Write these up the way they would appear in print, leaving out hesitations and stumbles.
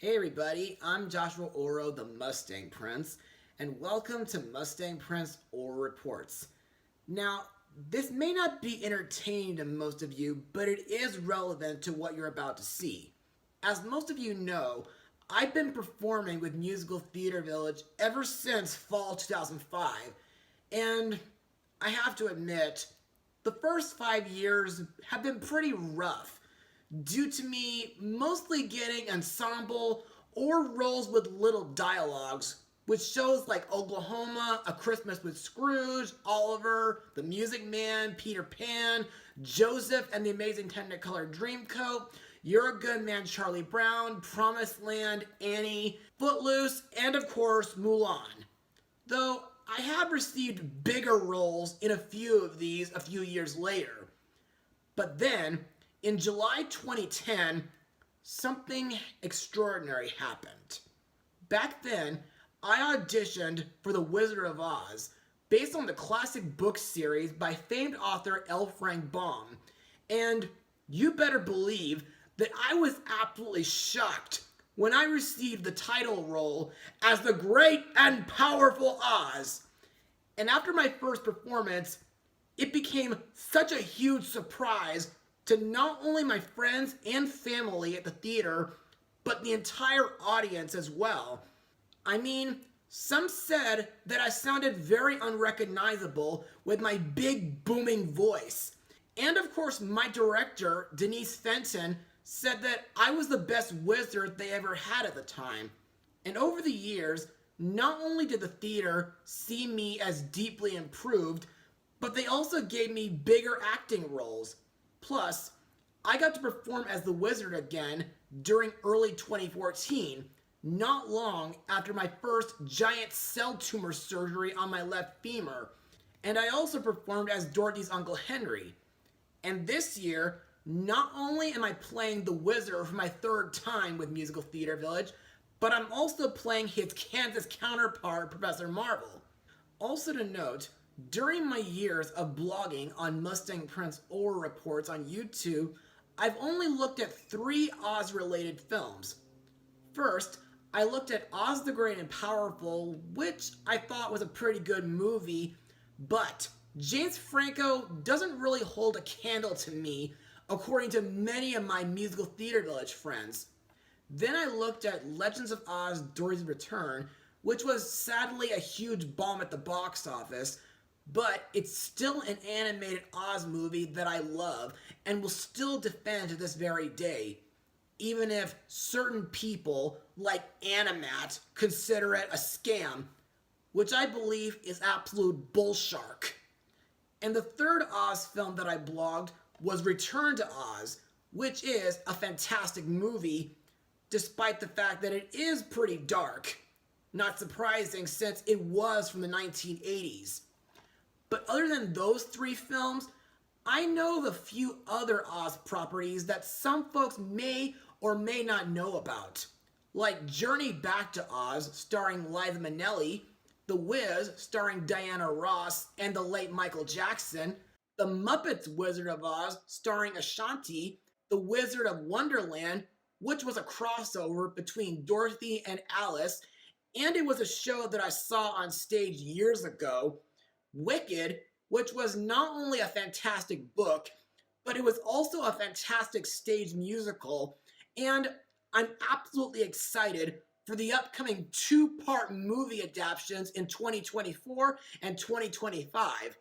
Hey everybody, I'm Joshua Orro, the Mustang Prince, and welcome to Mustang Prince Orro Reports. Now, this may not be entertaining to most of you, but it is relevant to what you're about to see. As most of you know, I've been performing with Musical Theater Village ever since fall 2005, and I have to admit, the first 5 years have been pretty rough due to me mostly getting ensemble or roles with little dialogues with shows like Oklahoma, A Christmas with Scrooge, Oliver, The Music Man, Peter Pan, Joseph and the Amazing Technicolor Dreamcoat, You're a Good Man, Charlie Brown, Promised Land, Annie, Footloose, and of course Mulan. Though I have received bigger roles in a few of these a few years later. But then, in July 2010, something extraordinary happened. Back then, I auditioned for The Wizard of Oz based on the classic book series by famed author L. Frank Baum, and you better believe that I was absolutely shocked when I received the title role as the great and powerful Oz. And after my first performance, it became such a huge surprise to not only my friends and family at the theater, but the entire audience as well. I mean, some said that I sounded very unrecognizable with my big booming voice. And of course, my director, Denise Fenton, said that I was the best wizard they ever had at the time. And over the years, not only did the theater see me as deeply improved, but they also gave me bigger acting roles. Plus, I got to perform as the wizard again during early 2014, not long after my first giant cell tumor surgery on my left femur. And I also performed as Dorothy's Uncle Henry. And this year, not only am I playing the wizard for my third time with Musical Theater Village, but I'm also playing his Kansas counterpart, Professor Marvel. Also to note, during my years of blogging on Mustang Prince Orro Reports on YouTube, I've only looked at 3 Oz-related films. First, I looked at Oz the Great and Powerful, which I thought was a pretty good movie, but James Franco doesn't really hold a candle to me, according to many of my Musical Theater Village friends. Then I looked at Legends of Oz: Dorothy's Return, which was sadly a huge bomb at the box office, but it's still an animated Oz movie that I love and will still defend to this very day, even if certain people, like Animat, consider it a scam, which I believe is absolute bullshark. And the third Oz film that I blogged was Return to Oz, which is a fantastic movie, despite the fact that it is pretty dark. Not surprising since it was from the 1980s. But other than those 3 films, I know of a few other Oz properties that some folks may or may not know about, like Journey Back to Oz, starring Liza Minnelli, The Wiz, starring Diana Ross and the late Michael Jackson, The Muppets Wizard of Oz, starring Ashanti, The Wizard of Wonderland, which was a crossover between Dorothy and Alice, and it was a show that I saw on stage years ago, Wicked, which was not only a fantastic book, but it was also a fantastic stage musical, and I'm absolutely excited for the upcoming 2-part movie adaptations in 2024 and 2025.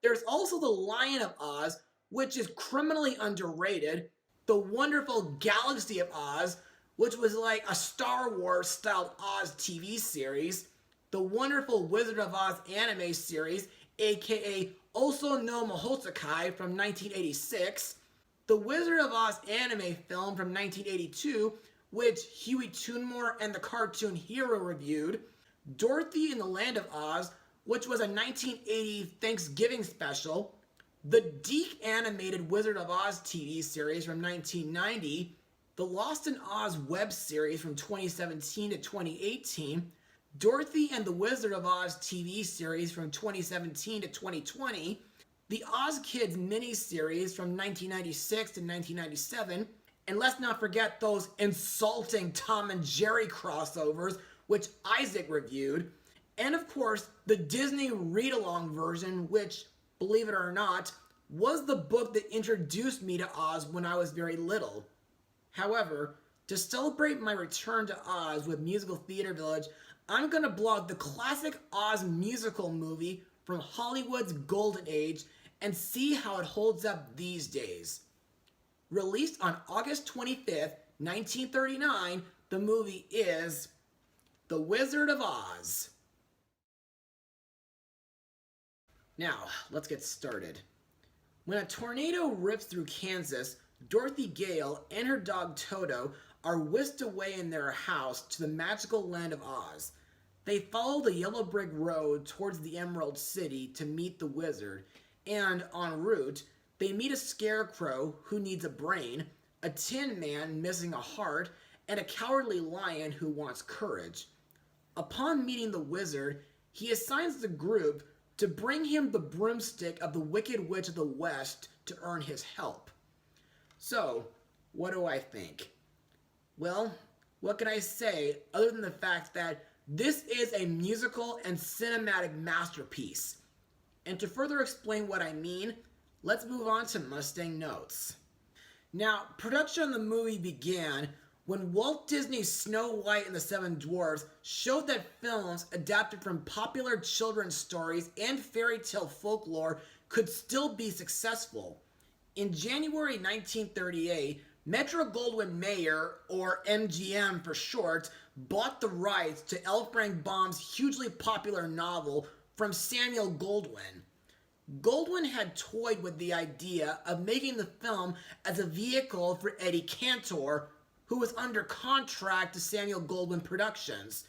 There's also The Lion of Oz, which is criminally underrated, The Wonderful Galaxy of Oz, which was like a Star Wars styled Oz TV series, The Wonderful Wizard of Oz anime series, aka Oso no Mahoutsukai from 1986, the Wizard of Oz anime film from 1982, which Huey Toonmore and the Cartoon Hero reviewed, Dorothy in the Land of Oz, which was a 1980 Thanksgiving special, the DiC animated Wizard of Oz TV series from 1990, the Lost in Oz web series from 2017 to 2018, Dorothy and the Wizard of Oz TV series from 2017 to 2020, the Oz Kids miniseries from 1996 to 1997, And let's not forget those insulting Tom and Jerry crossovers, which Isaac reviewed. And of course, the Disney read-along version, which, believe it or not, was the book that introduced me to Oz when I was very little. However, to celebrate my return to Oz with Musical Theater Village, I'm going to blog the classic Oz musical movie from Hollywood's golden age and see how it holds up these days. Released on August 25th, 1939, the movie is The Wizard of Oz. Now, let's get started. When a tornado rips through Kansas, Dorothy Gale and her dog Toto are whisked away in their house to the magical land of Oz. They follow the yellow brick road towards the Emerald City to meet the wizard, and en route, they meet a Scarecrow who needs a brain, a Tin Man missing a heart, and a cowardly lion who wants courage. Upon meeting the wizard, he assigns the group to bring him the broomstick of the Wicked Witch of the West to earn his help. So, what do I think? Well, what can I say other than the fact that this is a musical and cinematic masterpiece? And to further explain what I mean, let's move on to Mustang notes. Now, production on the movie began when Walt Disney's Snow White and the Seven Dwarfs showed that films adapted from popular children's stories and fairy tale folklore could still be successful. In January 1938, Metro-Goldwyn-Mayer, or MGM for short, bought the rights to L. Frank Baum's hugely popular novel from Samuel Goldwyn. Goldwyn had toyed with the idea of making the film as a vehicle for Eddie Cantor, who was under contract to Samuel Goldwyn Productions.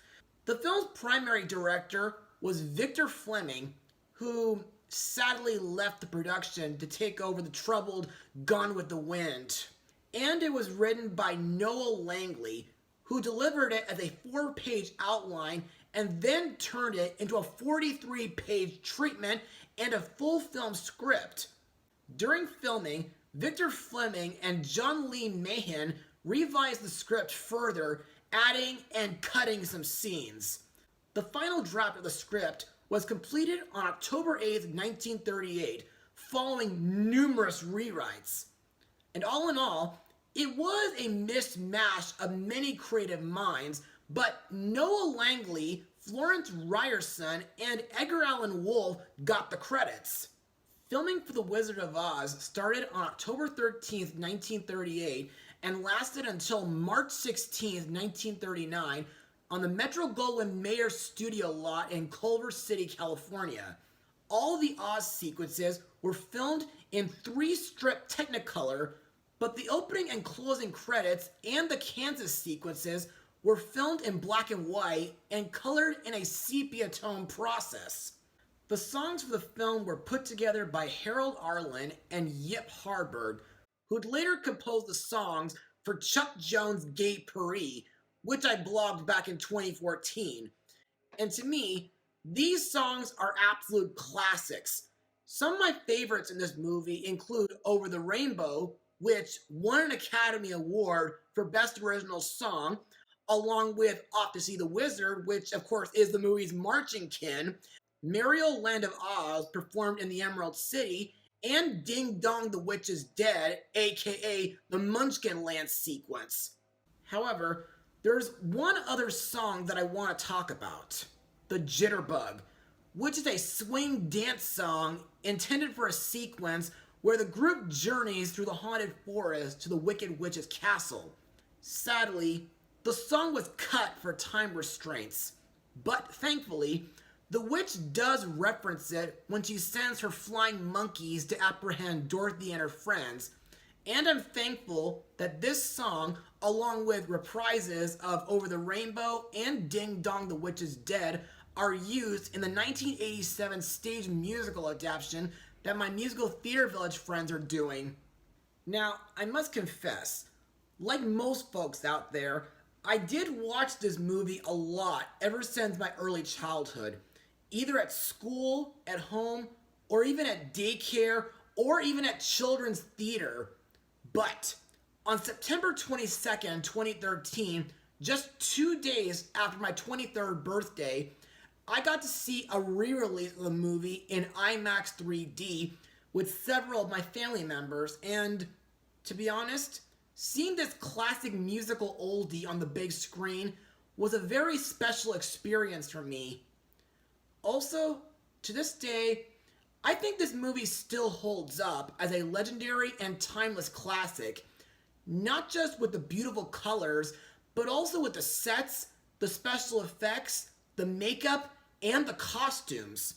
The film's primary director was Victor Fleming, who sadly left the production to take over the troubled Gone with the Wind. And it was written by Noel Langley, who delivered it as a 4-page outline and then turned it into a 43-page treatment and a full film script. During filming, Victor Fleming and John Lee Mahan revised the script further, adding and cutting some scenes. The final draft of the script was completed on October 8, 1938, following numerous rewrites. And all in all, it was a mishmash of many creative minds, but Noel Langley, Florence Ryerson, and Edgar Allan Wolfe got the credits. Filming for The Wizard of Oz started on October 13, 1938, and lasted until March 16, 1939, on the Metro-Goldwyn-Mayer studio lot in Culver City, California. All the Oz sequences were filmed in 3-strip Technicolor, but the opening and closing credits and the Kansas sequences were filmed in black and white and colored in a sepia tone process. The songs for the film were put together by Harold Arlen and Yip Harburg, who'd later compose the songs for Chuck Jones' Gay Paris, which I blogged back in 2014. And to me, these songs are absolute classics. Some of my favorites in this movie include Over the Rainbow, which won an Academy Award for Best Original Song, along with Off to See the Wizard, which of course is the movie's marching kin, Mariel Land of Oz, performed in the Emerald City, and Ding Dong the Witch is Dead, aka the Munchkin Land sequence. However, there's one other song that I want to talk about, the Jitterbug, which is a swing dance song intended for a sequence where the group journeys through the haunted forest to the Wicked Witch's castle. Sadly, the song was cut for time restraints, but thankfully, the witch does reference it when she sends her flying monkeys to apprehend Dorothy and her friends, and I'm thankful that this song, along with reprises of Over the Rainbow and Ding Dong the Witch is Dead, are used in the 1987 stage musical adaptation that my Musical Theater Village friends are doing. Now, I must confess, like most folks out there, I did watch this movie a lot ever since my early childhood, either at school, at home, or even at daycare, or even at children's theater. But On September 22nd, 2013, just 2 days after my 23rd birthday, I got to see a re-release of the movie in IMAX 3D with several of my family members, and to be honest, seeing this classic musical oldie on the big screen was a very special experience for me. Also, to this day, I think this movie still holds up as a legendary and timeless classic, not just with the beautiful colors, but also with the sets, the special effects, the makeup, and the costumes.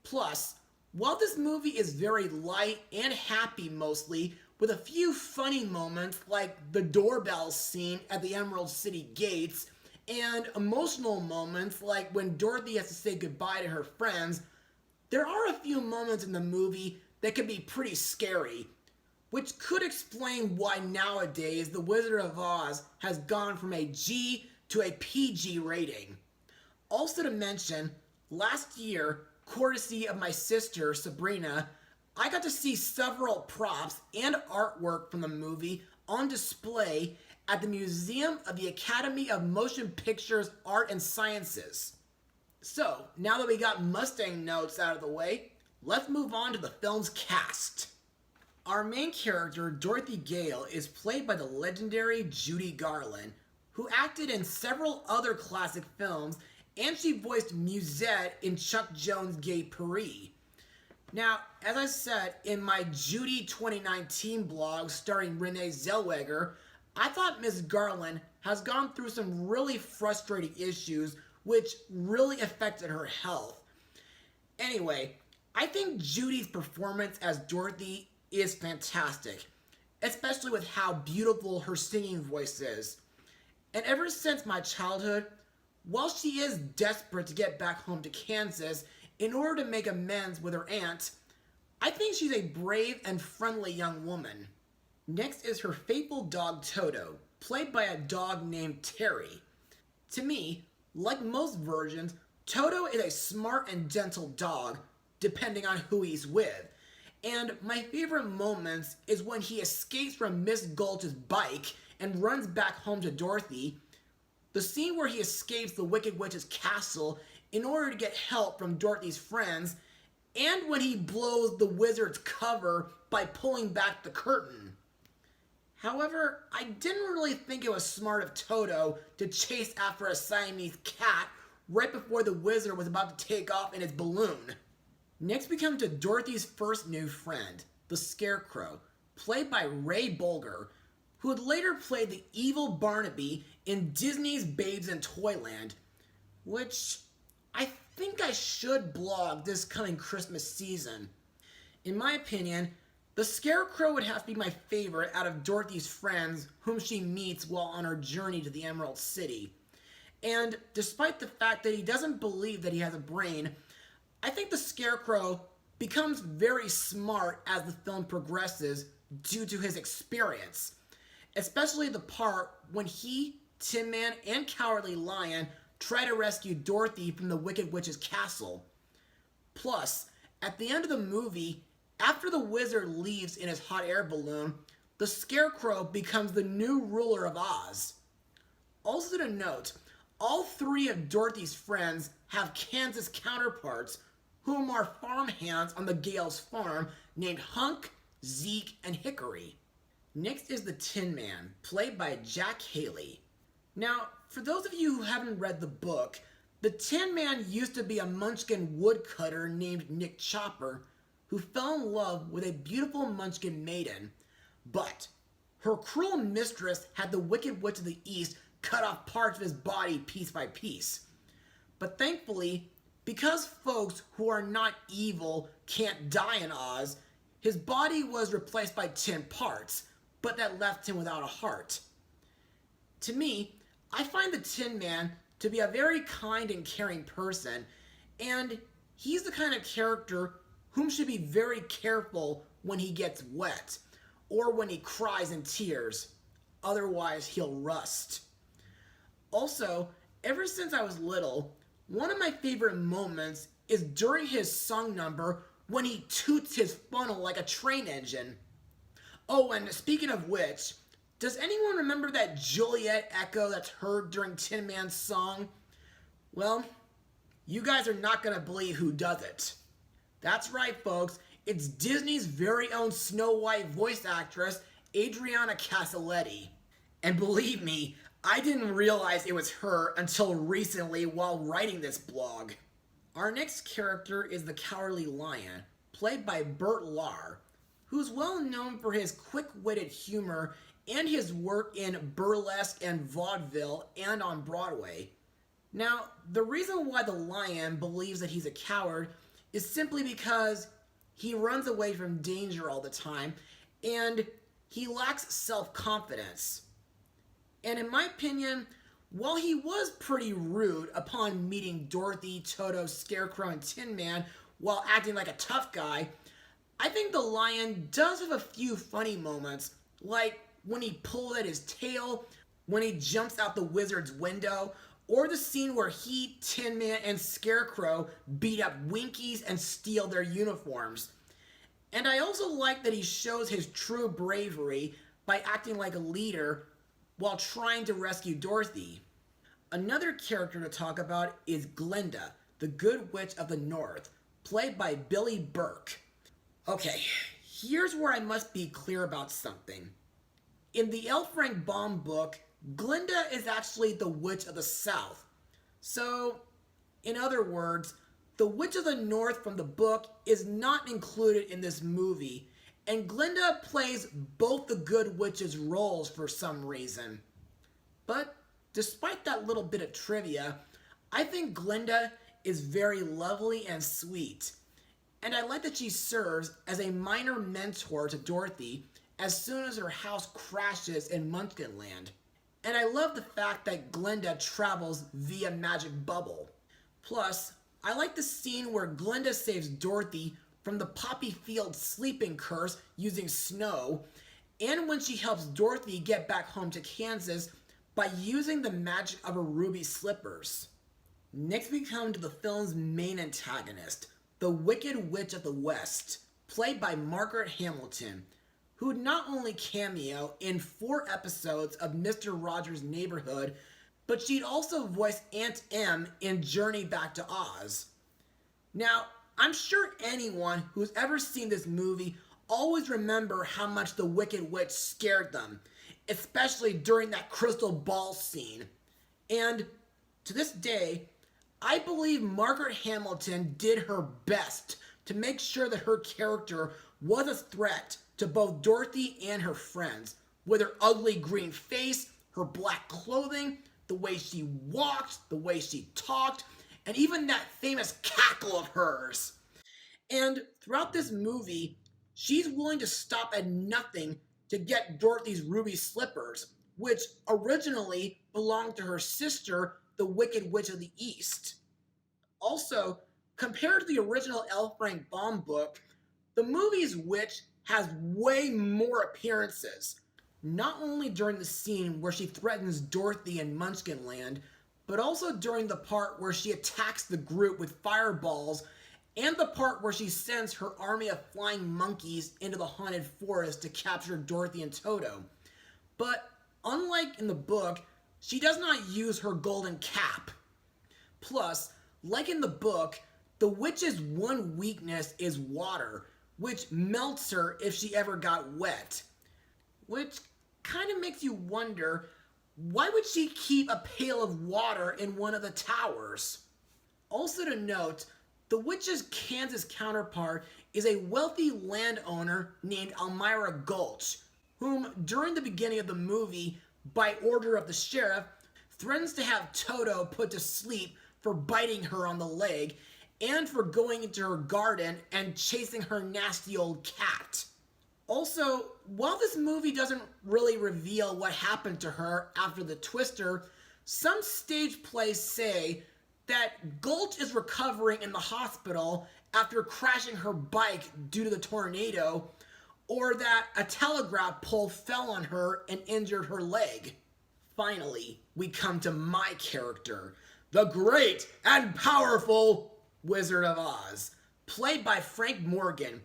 Plus, while this movie is very light and happy mostly, with a few funny moments like the doorbell scene at the Emerald City gates, and emotional moments like when Dorothy has to say goodbye to her friends, there are a few moments in the movie that can be pretty scary, which could explain why nowadays The Wizard of Oz has gone from a G to a PG rating. Also to mention, last year, courtesy of my sister Sabrina, I got to see several props and artwork from the movie on display at the Museum of the Academy of Motion Pictures Art and Sciences. So, now that we got Mustang notes out of the way, let's move on to the film's cast. Our main character, Dorothy Gale, is played by the legendary Judy Garland, who acted in several other classic films, and she voiced Musette in Chuck Jones' Gay Paris. Now, as I said in my Judy 2019 blog starring Renee Zellweger, I thought Miss Garland has gone through some really frustrating issues which really affected her health. Anyway, I think Judy's performance as Dorothy is fantastic, especially with how beautiful her singing voice is. And ever since my childhood, while she is desperate to get back home to Kansas in order to make amends with her aunt, I think she's a brave and friendly young woman. Next is her faithful dog Toto, played by a dog named Terry. To me, like most versions, Toto is a smart and gentle dog, depending on who he's with. And my favorite moments is when he escapes from Miss Gulch's bike and runs back home to Dorothy, the scene where he escapes the Wicked Witch's castle in order to get help from Dorothy's friends, and when he blows the wizard's cover by pulling back the curtain. However, I didn't really think it was smart of Toto to chase after a Siamese cat right before the wizard was about to take off in his balloon. Next we come to Dorothy's first new friend, the Scarecrow, played by Ray Bolger, who would later play the evil Barnaby in Disney's Babes in Toyland, which I think I should blog this coming Christmas season. In my opinion, the Scarecrow would have to be my favorite out of Dorothy's friends whom she meets while on her journey to the Emerald City. And despite the fact that he doesn't believe that he has a brain, I think the Scarecrow becomes very smart as the film progresses due to his experience, especially the part when he, Tin Man, and Cowardly Lion try to rescue Dorothy from the Wicked Witch's castle. Plus, at the end of the movie, after the wizard leaves in his hot air balloon, the Scarecrow becomes the new ruler of Oz. Also to note, all three of Dorothy's friends have Kansas counterparts, whom are farmhands on the Gales farm named Hunk, Zeke, and Hickory. Next is the Tin Man, played by Jack Haley. Now, for those of you who haven't read the book, the Tin Man used to be a Munchkin woodcutter named Nick Chopper, who fell in love with a beautiful Munchkin maiden, but her cruel mistress had the Wicked Witch of the East cut off parts of his body piece by piece. But thankfully, because folks who are not evil can't die in Oz, his body was replaced by tin parts, but that left him without a heart. To me, I find the Tin Man to be a very kind and caring person, and he's the kind of character whom should be very careful when he gets wet, or when he cries in tears, otherwise he'll rust. Also, ever since I was little, one of my favorite moments is during his song number when he toots his funnel like a train engine. Oh, and speaking of which, Does anyone remember that Juliet echo that's heard during Tin Man's song? Well, you guys are not going to believe who does it. That's right, folks. It's Disney's very own Snow White voice actress, Adriana Castelletti. And believe me, I didn't realize it was her until recently while writing this blog. Our next character is the Cowardly Lion, played by Bert Lahr, who's well known for his quick-witted humor and his work in burlesque and vaudeville and on Broadway. Now, the reason why the lion believes that he's a coward is simply because he runs away from danger all the time and he lacks self-confidence. And in my opinion, while he was pretty rude upon meeting Dorothy, Toto, Scarecrow, and Tin Man while acting like a tough guy, I think the lion does have a few funny moments, like when he pulled at his tail, when he jumps out the wizard's window, or the scene where he, Tin Man, and Scarecrow beat up Winkies and steal their uniforms. And I also like that he shows his true bravery by acting like a leader while trying to rescue Dorothy. Another character to talk about is Glinda, the Good Witch of the North, played by Billy Burke. Okay, here's where I must be clear about something. In the L. Frank Baum book, Glinda is actually the Witch of the South. So, in other words, the Witch of the North from the book is not included in this movie, and Glinda plays both the Good Witch's roles for some reason. But despite that little bit of trivia, I think Glinda is very lovely and sweet. And I like that she serves as a minor mentor to Dorothy as soon as her house crashes in Munchkinland. And I love the fact that Glinda travels via magic bubble. Plus, I like the scene where Glinda saves Dorothy from the poppy field sleeping curse using snow, and when she helps Dorothy get back home to Kansas by using the magic of her ruby slippers. Next we come to the film's main antagonist, the Wicked Witch of the West, played by Margaret Hamilton, who'd not only cameo in 4 episodes of Mr. Rogers' Neighborhood, but she'd also voice Aunt Em in Journey Back to Oz. Now, I'm sure anyone who's ever seen this movie always remember how much the Wicked Witch scared them, especially during that crystal ball scene. And to this day, I believe Margaret Hamilton did her best to make sure that her character was a threat to both Dorothy and her friends, with her ugly green face, her black clothing, the way she walked, the way she talked, and even that famous cackle of hers. And throughout this movie, she's willing to stop at nothing to get Dorothy's ruby slippers, which originally belonged to her sister, the Wicked Witch of the East. Also, compared to the original L. Frank Baum book, the movie's witch has way more appearances, not only during the scene where she threatens Dorothy in Munchkinland, but also during the part where she attacks the group with fireballs and the part where she sends her army of flying monkeys into the haunted forest to capture Dorothy and Toto. But unlike in the book, she does not use her golden cap. Plus, like in the book, the witch's one weakness is water, which melts her if she ever got wet. Which kind of makes you wonder, why would she keep a pail of water in one of the towers? Also to note, the witch's Kansas counterpart is a wealthy landowner named Elmira Gulch, whom during the beginning of the movie, by order of the sheriff, threatens to have Toto put to sleep for biting her on the leg and for going into her garden and chasing her nasty old cat. Also, while this movie doesn't really reveal what happened to her after the twister, some stage plays say that Gulch is recovering in the hospital after crashing her bike due to the tornado, or that a telegraph pole fell on her and injured her leg. Finally, we come to my character, the great and powerful Wizard of Oz, played by Frank Morgan,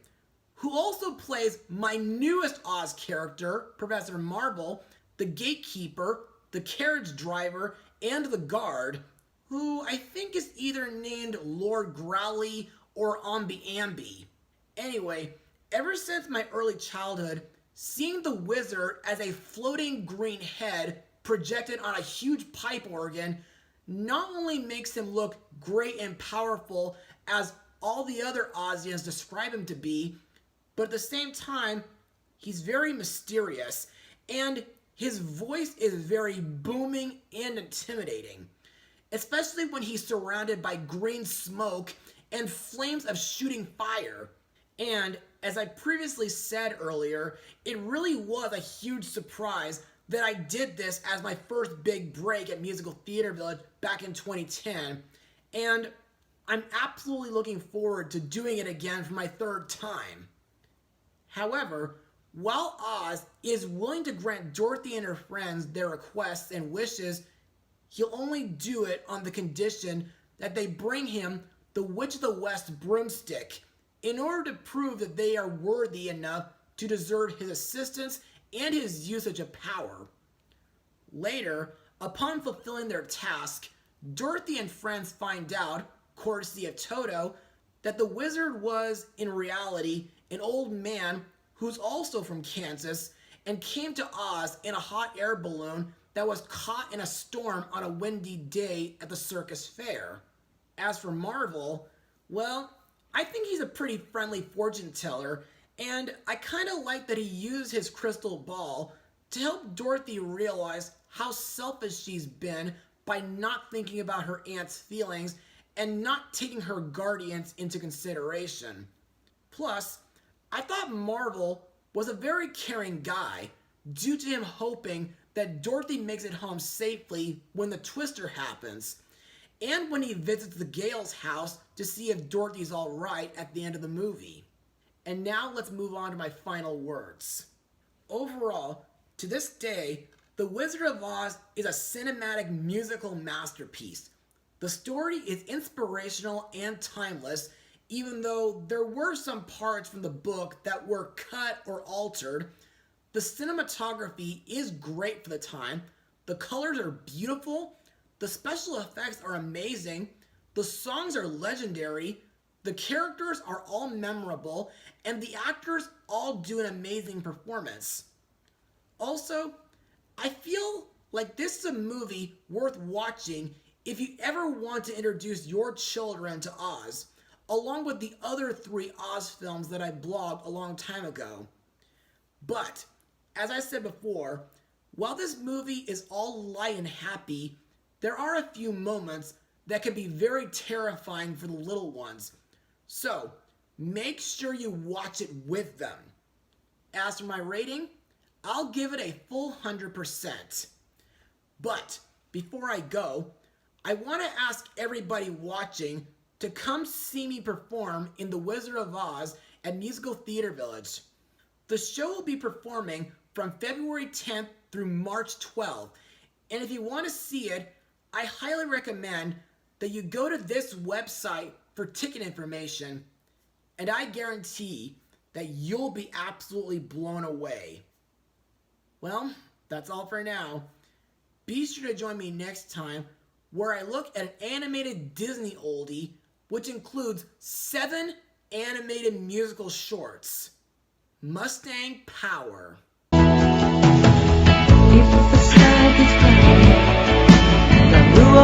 who also plays my newest Oz character, Professor Marvel, the gatekeeper, the carriage driver, and the guard, who I think is either named Lord Growly or Ambi. Anyway, ever since my early childhood, seeing the wizard as a floating green head projected on a huge pipe organ not only makes him look great and powerful as all the other Ozians describe him to be, but at the same time, he's very mysterious, and his voice is very booming and intimidating, especially when he's surrounded by green smoke and flames of shooting fire. And as I previously said earlier, it really was a huge surprise that I did this as my first big break at Musical Theater Village back in 2010, and I'm absolutely looking forward to doing it again for my third time. However, while Oz is willing to grant Dorothy and her friends their requests and wishes, he'll only do it on the condition that they bring him the Witch of the West broomstick in order to prove that they are worthy enough to deserve his assistance and his usage of power. Later, upon fulfilling their task, Dorothy and friends find out, courtesy of Toto, that the wizard was, in reality, an old man who's also from Kansas and came to Oz in a hot air balloon that was caught in a storm on a windy day at the circus fair. As for Marvel, well, I think he's a pretty friendly fortune teller, and I kind of like that he used his crystal ball to help Dorothy realize how selfish she's been by not thinking about her aunt's feelings and not taking her guardians into consideration. Plus, I thought Marvel was a very caring guy due to him hoping that Dorothy makes it home safely when the twister happens, and when he visits the Gale's house to see if Dorothy's alright at the end of the movie. And now let's move on to my final words. Overall, to this day, The Wizard of Oz is a cinematic musical masterpiece. The story is inspirational and timeless, even though there were some parts from the book that were cut or altered. The cinematography is great for the time, the colors are beautiful, the special effects are amazing, the songs are legendary, the characters are all memorable, and the actors all do an amazing performance. Also, I feel like this is a movie worth watching if you ever want to introduce your children to Oz, along with the other 3 Oz films that I blogged a long time ago. But, as I said before, while this movie is all light and happy, there are a few moments that can be very terrifying for the little ones. So, make sure you watch it with them. As for my rating, I'll give it a full 100%. But, before I go, I want to ask everybody watching to come see me perform in The Wizard of Oz at Musical Theater Village. The show will be performing from February 10th through March 12th, and if you want to see it, I highly recommend that you go to this website for ticket information, and I guarantee that you'll be absolutely blown away. Well, that's all for now. Be sure to join me next time where I look at an animated Disney oldie, which includes 7 animated musical shorts. Mustang Power. If the sky gets cloudy and the blue